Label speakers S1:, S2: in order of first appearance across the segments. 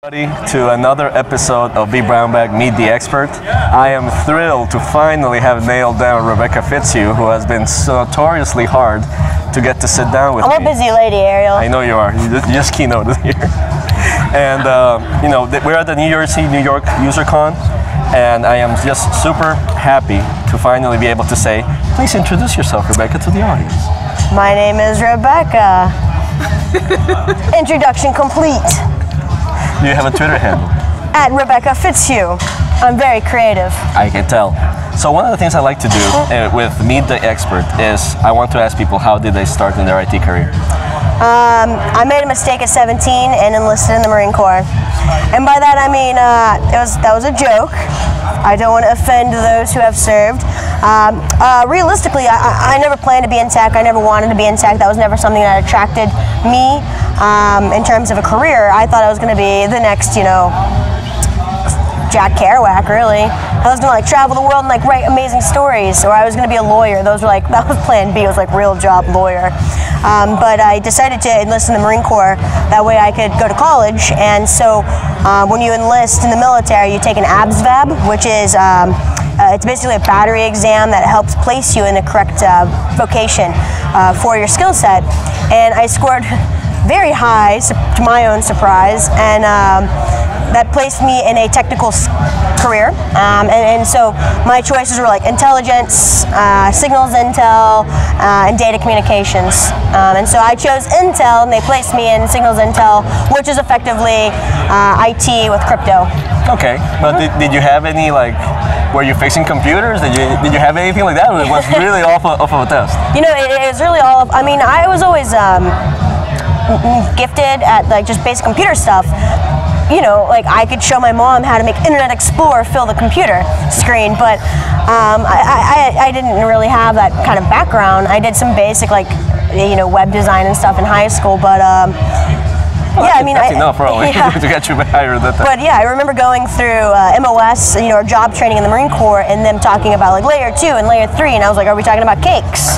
S1: To another episode of vBrownBag Meet the Expert. I am thrilled to finally have nailed down Rebecca Fitzhugh, who has been so notoriously hard to get to sit down with me.
S2: I'm a busy lady, Ariel.
S1: I know you are. You just keynoted here. And you know, we're at the New York UserCon, and I am just super happy to finally be able to say, please introduce yourself, Rebecca, to the audience.
S2: My name is Rebecca. Introduction complete.
S1: Do you have a Twitter handle?
S2: At Rebecca Fitzhugh. I'm very creative.
S1: I can tell. So one of the things I like to do with Meet the Expert is I want to ask people how did they start in their IT career?
S2: I made a mistake at 17 and enlisted in the Marine Corps. And by that I mean that was a joke. I don't want to offend those who have served. Realistically, I never planned to be in tech. I never wanted to be in tech. That was never something that attracted me. In terms of a career, I thought I was going to be the next, you know, Jack Kerouac, really. I was going to like travel the world and like write amazing stories, or I was going to be a lawyer. Those were like, that was plan B, it was like real job lawyer. But I decided to enlist in the Marine Corps. That way I could go to college. And so when you enlist in the military, you take an ABSVAB, which is it's basically a battery exam that helps place you in the correct vocation for your skill set. And I scored very high, to my own surprise, and that placed me in a technical career. And so my choices were like intelligence, signals intel, and data communications. And so I chose Intel, and they placed me in signals intel, which is effectively IT with crypto.
S1: Okay, but did you have any, like, were you fixing computers? Did you have anything like that? Or it was really off of a test? You know,
S2: it was really all of, I mean, I was always gifted at like just basic computer stuff. You know, like I could show my mom how to make Internet Explorer fill the computer screen, but I didn't really have that kind of background. I did some basic, like, you know, web design and stuff in high school, but
S1: well, yeah, I mean, that's enough probably to get you higher than that.
S2: But yeah, I remember going through MOS, you know, or job training in the Marine Corps, and them talking about like layer 2 and layer 3, and I was like, are we talking about cakes?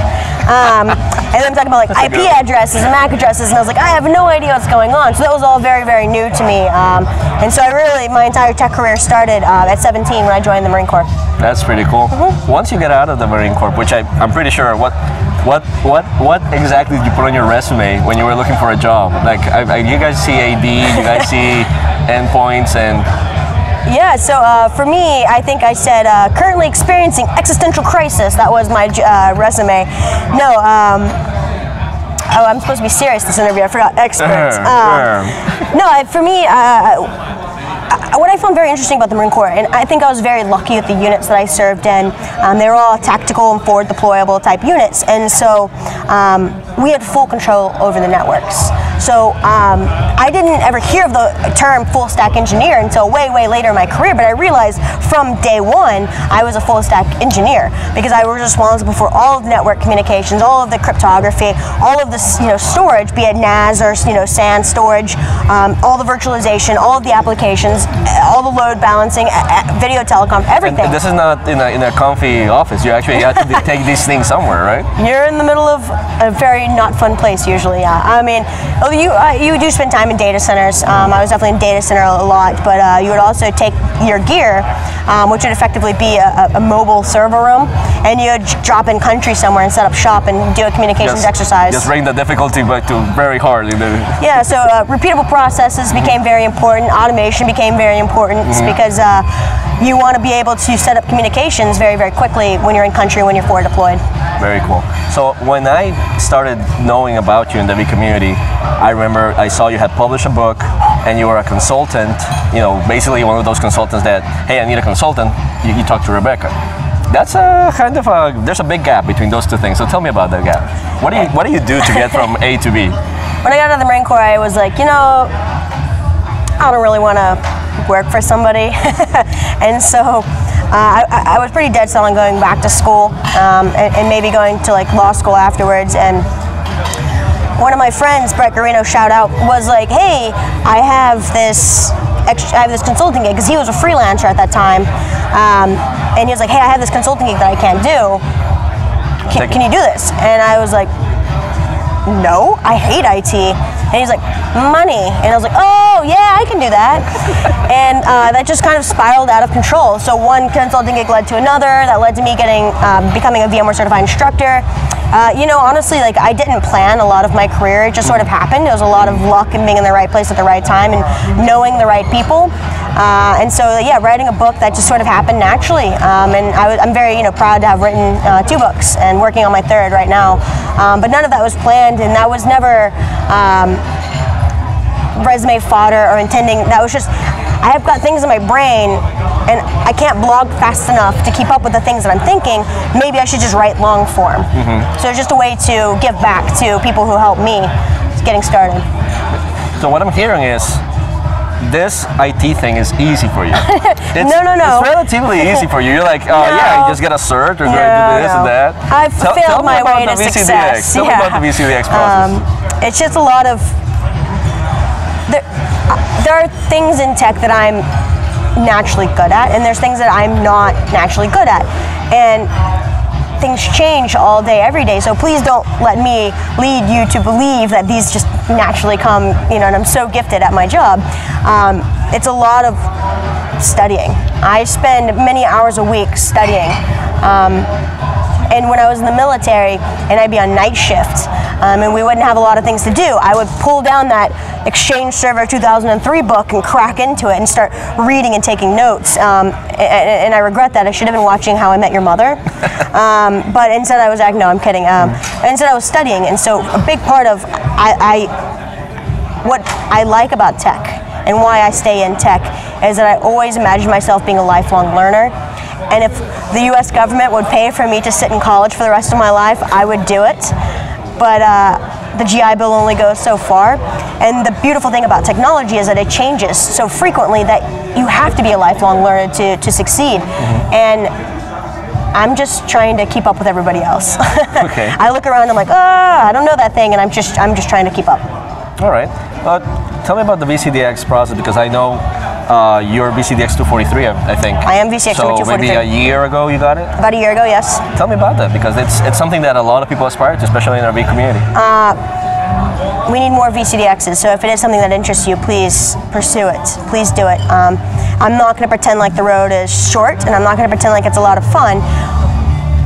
S2: And then I'm talking about like IP addresses and MAC addresses, and I was like, I have no idea what's going on. So that was all very, very new to me. And so my entire tech career started at 17 when I joined the Marine Corps.
S1: That's pretty cool. Once you get out of the Marine Corps, which I'm pretty sure, what exactly did you put on your resume when you were looking for a job? Like, you guys see AD, you guys see endpoints, and...
S2: Yeah, so for me, I think I said currently experiencing existential crisis. That was my resume. No, oh, I'm supposed to be serious this interview. I forgot experts. No, for me, what I found very interesting about the Marine Corps, and I think I was very lucky with the units that I served in, they were all tactical and forward deployable type units, and so we had full control over the networks. So I didn't ever hear of the term full stack engineer until way, way later in my career, but I realized from day one I was a full stack engineer because I was responsible for all of the network communications, all of the cryptography, all of the storage, be it NAS or SAN storage, all the virtualization, all of the applications, all the load balancing, video telecom, everything.
S1: And this is not in a comfy office. You actually have to take these things somewhere, right?
S2: You're in the middle of a very not fun place usually. Yeah. I mean, you do spend time in data centers. I was definitely in data center a lot, but you would also take your gear, which would effectively be a mobile server room, and you would drop in country somewhere and set up shop and do a communications exercise.
S1: Just bring the difficulty back to very hard.
S2: Yeah, so repeatable processes became very important. Automation became very important because you want to be able to set up communications very, very quickly when you're in country, when you're forward deployed.
S1: Very cool. So when I started knowing about you in the V community, I remember I saw you had published a book and you were a consultant, you know, basically one of those consultants that, hey, I need a consultant, you talk to Rebecca. That's a kind of there's a big gap between those two things, so tell me about that gap. What do you do to get from A to B?
S2: When I got out of the Marine Corps, I was like, you know, I don't really want to work for somebody. And so I was pretty dead set on going back to school and maybe going to like law school afterwards. And one of my friends, Brett Garino, shout out, was like, hey, I have this consulting gig, because he was a freelancer at that time. And he was like, hey, I have this consulting gig that I can't do. Can you do this? And I was like, no, I hate IT. And he's like, money. And I was like, oh yeah, I can do that. And that just kind of spiraled out of control. So one consulting gig led to another. That led to me becoming a VMware certified instructor. You know, honestly, like I didn't plan a lot of my career. It just sort of happened. It was a lot of luck and being in the right place at the right time and knowing the right people. And so, yeah, writing a book that just sort of happened naturally. And I'm very, proud to have written 2 books and working on my 3rd right now. But none of that was planned, and that was never resume fodder or intending. That was just, I have got things in my brain and I can't blog fast enough to keep up with the things that I'm thinking. Maybe I should just write long form. So it's just a way to give back to people who helped me getting started.
S1: So what I'm hearing is this IT thing is easy for you.
S2: No.
S1: It's relatively easy for you. You're like, oh yeah, you just get a cert or go do this and that.
S2: I've failed my way to success.
S1: Tell me about the VCDX process.
S2: It's just a lot of, there are things in tech that I'm naturally good at, and there's things that I'm not naturally good at. And things change all day, every day, so please don't let me lead you to believe that these just naturally come, and I'm so gifted at my job. It's a lot of studying. I spend many hours a week studying. And when I was in the military, and I'd be on night shift, and we wouldn't have a lot of things to do, I would pull down that Exchange Server 2003 book and crack into it and start reading and taking notes. And I regret that. I should have been watching How I Met Your Mother. But instead I was no, I'm kidding. Instead I was studying, and so a big part of what I like about tech and why I stay in tech is that I always imagine myself being a lifelong learner. And if the US government would pay for me to sit in college for the rest of my life, I would do it. But the GI Bill only goes so far. And the beautiful thing about technology is that it changes so frequently that you have to be a lifelong learner to succeed. And I'm just trying to keep up with everybody else.
S1: Okay.
S2: I look around, I'm like, I don't know that thing, and I'm just trying to keep up.
S1: All right. Tell me about the VCDX process, because I know you're VCDX 243, I think.
S2: I am VCDX 243.
S1: So maybe a year ago you got it?
S2: About a year ago, yes.
S1: Tell me about that, because it's something that a lot of people aspire to, especially in our V community.
S2: We need more VCDXs, so if it is something that interests you, please pursue it. Please do it. I'm not going to pretend like the road is short, and I'm not going to pretend like it's a lot of fun,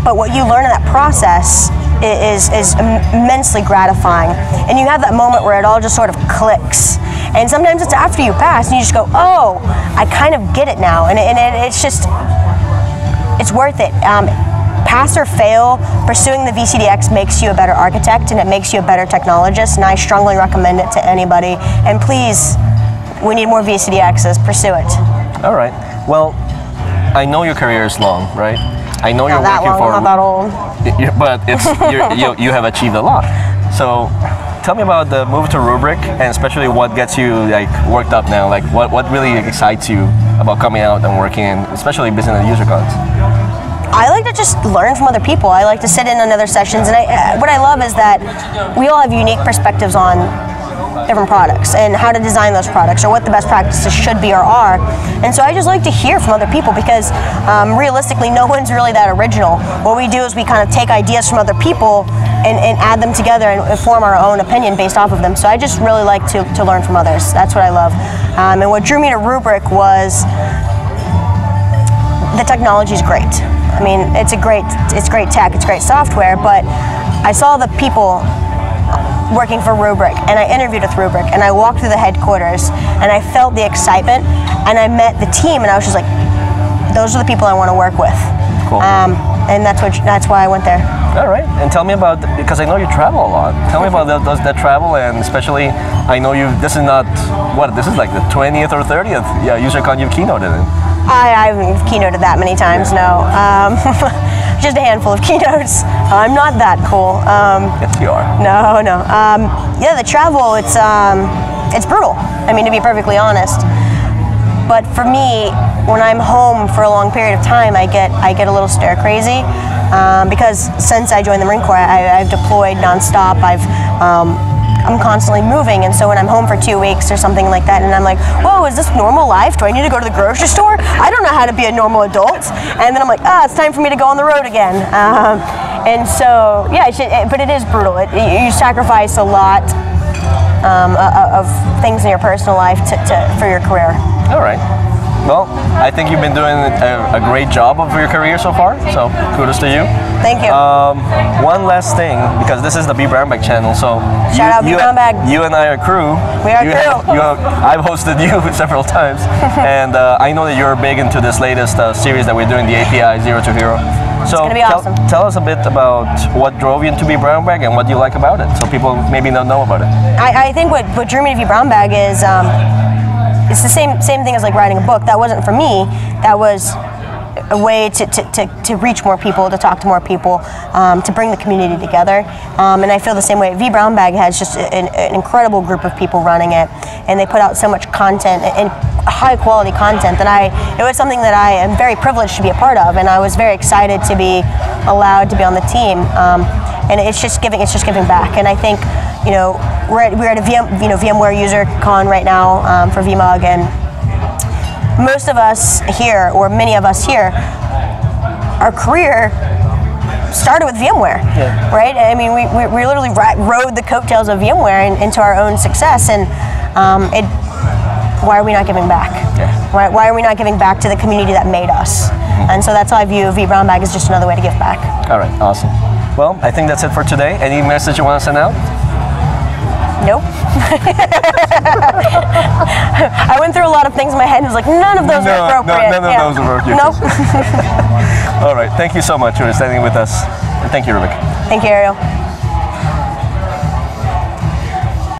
S2: but what you learn in that process is immensely gratifying. And you have that moment where it all just sort of clicks. And sometimes it's after you pass, and you just go, oh, I kind of get it now. And it's just, it's worth it. Pass or fail, pursuing the VCDX makes you a better architect, and it makes you a better technologist, and I strongly recommend it to anybody. And please, we need more VCDXs, pursue it.
S1: All right. Well, I know your career is long, right? I know
S2: not
S1: you're
S2: that
S1: working
S2: long,
S1: for...
S2: not that old.
S1: But you have achieved a lot. So tell me about the move to Rubrik, and especially what gets you worked up now. Like what really excites you about coming out and working, especially business at UserCons?
S2: I like to just learn from other people. I like to sit in on other sessions, and what I love is that we all have unique perspectives on different products and how to design those products, or what the best practices should be or are. And so I just like to hear from other people, because realistically no one's really that original. What we do is we kind of take ideas from other people and add them together and form our own opinion based off of them. So I just really like to learn from others. That's what I love. And what drew me to Rubrik was the technology is great. I mean, it's great tech, it's great software, but I saw the people working for Rubrik, and I interviewed with Rubrik, and I walked through the headquarters, and I felt the excitement, and I met the team, and I was just like, those are the people I want to work with.
S1: Cool.
S2: And that's why I went there.
S1: All right, and tell me about, because I know you travel a lot. Tell me about that travel, and especially, I know this is not, this is like the 20th or 30th UserCon you've keynoted in.
S2: I haven't keynoted that many times, no. Just a handful of keynotes. I'm not that cool.
S1: Yes, you are.
S2: No. Yeah, the travel, it's brutal. I mean, to be perfectly honest. But for me, when I'm home for a long period of time, I get a little stir crazy, because since I joined the Marine Corps, I've deployed nonstop. I'm constantly moving, and so when I'm home for 2 weeks or something like that, and I'm like, whoa, is this normal life? Do I need to go to the grocery store? I don't know how to be a normal adult. And then I'm like, it's time for me to go on the road again. And so, yeah, but it is brutal. You sacrifice a lot of things in your personal life for your career.
S1: All right. Well, I think you've been doing a great job of your career so far, so kudos to you.
S2: Thank you.
S1: One last thing, because this is the vBrownBag channel, so
S2: shout out vBrownBag.
S1: You and I are crew.
S2: We are crew.
S1: I've hosted you several times, and I know that you're big into this latest series that we're doing, the API 0 to Hero. So
S2: it's gonna be awesome.
S1: Tell us a bit about what drove you into vBrownBag and what you like about it, so people maybe don't know about it.
S2: I think what drew me to vBrownBag is it's the same thing as like writing a book. That wasn't for me. That was a way to reach more people, to talk to more people, to bring the community together. And I feel the same way. vBrownBag has just an incredible group of people running it, and they put out so much content and high quality content that it was something that I am very privileged to be a part of, and I was very excited to be allowed to be on the team. And it's just giving back. And I think, you know, we're at a VMware UserCon right now for VMUG, and most of us here, or many of us here, our career started with VMware, right? I mean, we literally rode the coattails of VMware into our own success, and why are we not giving back? Yeah. Why are we not giving back to the community that made us? And so that's how I view vBrownBag as just another way to give back.
S1: All right, awesome. Well, I think that's it for today. Any message you want to send out?
S2: Nope. I went through a lot of things in my head and was like, none of those are appropriate.
S1: None of those are appropriate.
S2: Nope.
S1: All right, thank you so much for standing with us. And thank you, Rebecca.
S2: Thank you, Ariel.